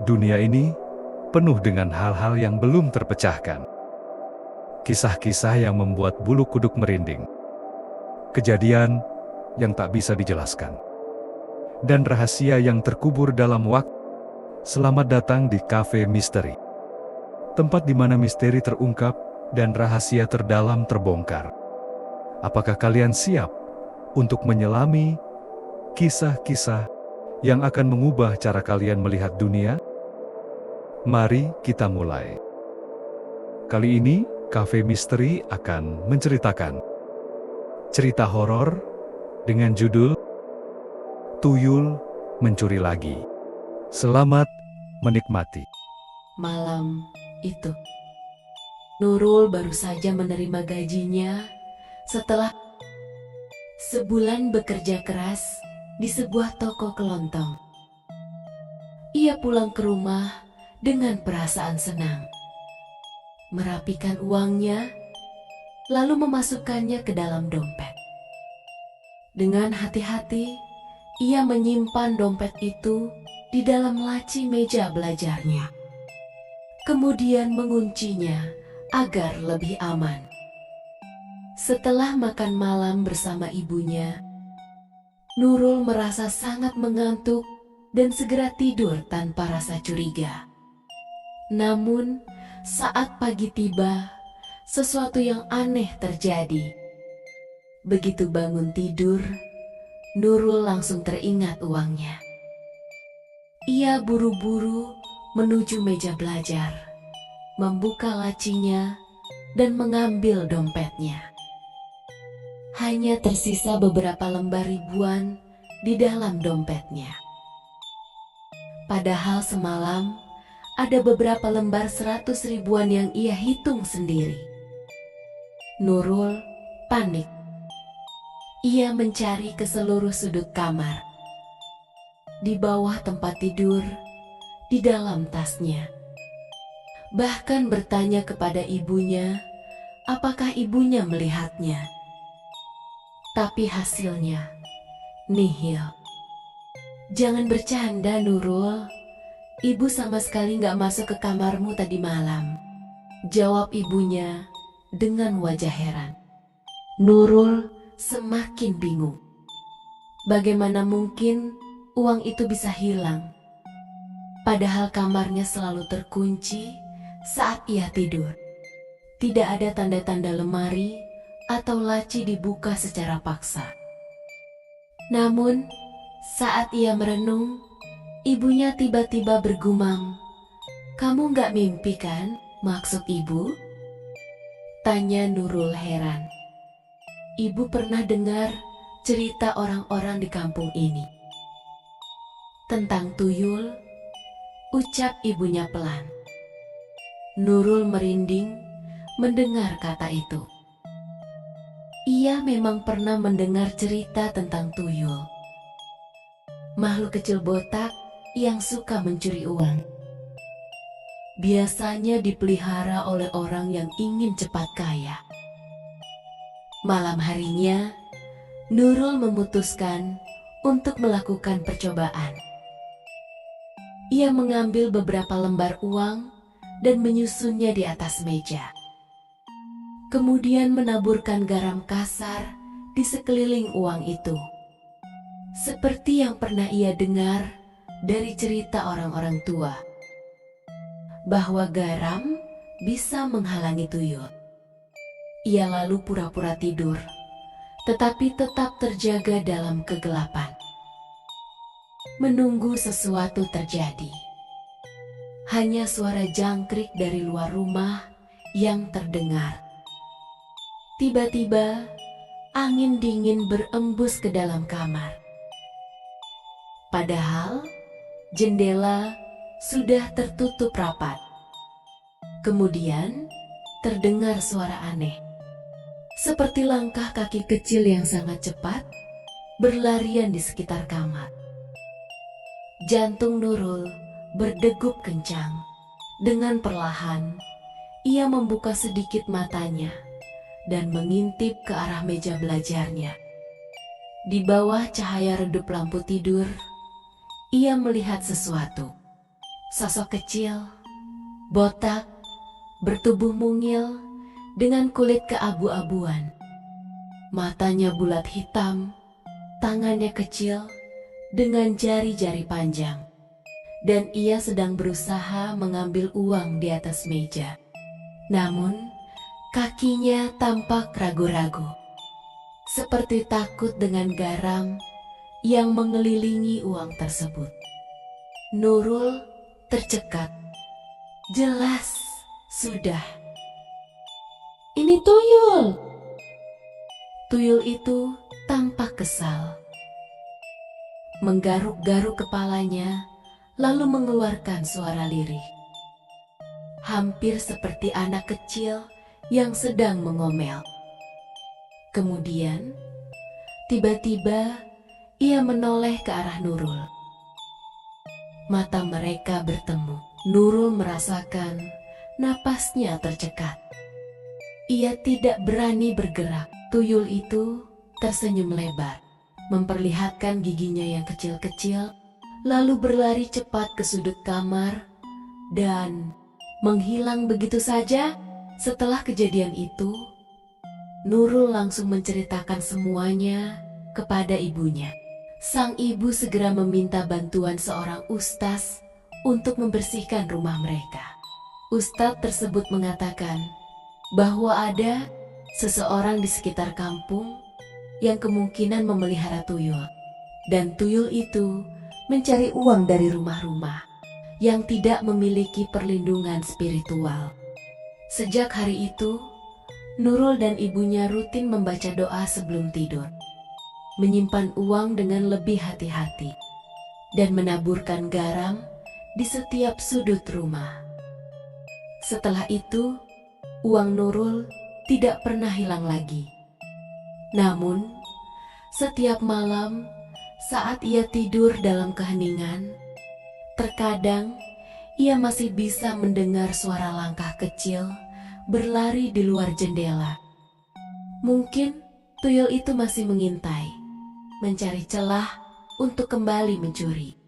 Dunia ini penuh dengan hal-hal yang belum terpecahkan. Kisah-kisah yang membuat bulu kuduk merinding. Kejadian yang tak bisa dijelaskan. Dan rahasia yang terkubur dalam waktu. Selamat datang di Cafe Misteri. Tempat di mana misteri terungkap dan rahasia terdalam terbongkar. Apakah kalian siap untuk menyelami kisah-kisah yang akan mengubah cara kalian melihat dunia? Mari kita mulai. Kali ini, Cafe Misteri akan menceritakan cerita horor dengan judul Tuyul Mencuri Lagi. Selamat menikmati. Malam itu, Nurul baru saja menerima gajinya setelah sebulan bekerja keras di sebuah toko kelontong. Ia pulang ke rumah dengan perasaan senang, merapikan uangnya, lalu memasukkannya ke dalam dompet. Dengan hati-hati, ia menyimpan dompet itu di dalam laci meja belajarnya. Kemudian menguncinya agar lebih aman. Setelah makan malam bersama ibunya, Nurul merasa sangat mengantuk dan segera tidur tanpa rasa curiga. Namun, saat pagi tiba, sesuatu yang aneh terjadi. Begitu bangun tidur, Nurul langsung teringat uangnya. Ia buru-buru menuju meja belajar, membuka lacinya, dan mengambil dompetnya. Hanya tersisa beberapa lembar ribuan di dalam dompetnya. Padahal semalam, ada beberapa lembar 100 ribuan yang ia hitung sendiri. Nurul panik. Ia mencari ke seluruh sudut kamar, di bawah tempat tidur, di dalam tasnya. Bahkan bertanya kepada ibunya, apakah ibunya melihatnya. Tapi hasilnya nihil. Jangan bercanda, Nurul. Ibu sama sekali gak masuk ke kamarmu tadi malam, jawab ibunya dengan wajah heran. Nurul semakin bingung. Bagaimana mungkin uang itu bisa hilang? Padahal kamarnya selalu terkunci saat ia tidur. Tidak ada tanda-tanda lemari atau laci dibuka secara paksa. Namun, saat ia merenung, ibunya tiba-tiba bergumam, "Kamu gak mimpi kan, maksud ibu?" Tanya Nurul heran. Ibu pernah dengar cerita orang-orang di kampung ini. Tentang tuyul, ucap ibunya pelan. Nurul merinding mendengar kata itu. Ia memang pernah mendengar cerita tentang tuyul. Makhluk kecil botak yang suka mencuri uang. Biasanya dipelihara oleh orang yang ingin cepat kaya. Malam harinya, Nurul memutuskan untuk melakukan percobaan. Ia mengambil beberapa lembar uang dan menyusunnya di atas meja. Kemudian menaburkan garam kasar di sekeliling uang itu. Seperti yang pernah ia dengar dari cerita orang-orang tua, bahwa garam bisa menghalangi tuyul. Ia lalu pura-pura tidur, tetapi tetap terjaga dalam kegelapan, menunggu sesuatu terjadi. Hanya suara jangkrik dari luar rumah yang terdengar. Tiba-tiba, angin dingin berembus ke dalam kamar. Padahal jendela sudah tertutup rapat. Kemudian terdengar suara aneh, seperti langkah kaki kecil yang sangat cepat berlarian di sekitar kamar. Jantung Nurul berdegup kencang. Dengan perlahan, ia membuka sedikit matanya dan mengintip ke arah meja belajarnya. Di bawah cahaya redup lampu tidur, ia melihat sesuatu. Sosok kecil, botak, bertubuh mungil, dengan kulit keabu-abuan. Matanya bulat hitam, tangannya kecil, dengan jari-jari panjang. Dan ia sedang berusaha mengambil uang di atas meja. Namun, kakinya tampak ragu-ragu. Seperti takut dengan garam yang mengelilingi uang tersebut. Nurul tercekat. Jelas sudah. Ini tuyul. Tuyul itu tampak kesal. Menggaruk-garuk kepalanya, lalu mengeluarkan suara lirih. Hampir seperti anak kecil yang sedang mengomel. Kemudian, tiba-tiba ia menoleh ke arah Nurul. Mata mereka bertemu. Nurul merasakan napasnya tercekat. Ia tidak berani bergerak. Tuyul itu tersenyum lebar, memperlihatkan giginya yang kecil-kecil, lalu berlari cepat ke sudut kamar dan menghilang begitu saja. Setelah kejadian itu, Nurul langsung menceritakan semuanya kepada ibunya. Sang ibu segera meminta bantuan seorang ustaz untuk membersihkan rumah mereka. Ustadz tersebut mengatakan bahwa ada seseorang di sekitar kampung yang kemungkinan memelihara tuyul. Dan tuyul itu mencari uang dari rumah-rumah yang tidak memiliki perlindungan spiritual. Sejak hari itu, Nurul dan ibunya rutin membaca doa sebelum tidur, menyimpan uang dengan lebih hati-hati, dan menaburkan garam di setiap sudut rumah. Setelah itu, uang Nurul tidak pernah hilang lagi. Namun, setiap malam saat ia tidur dalam keheningan, terkadang ia masih bisa mendengar suara langkah kecil berlari di luar jendela. Mungkin tuyul itu masih mengintai, mencari celah untuk kembali mencuri.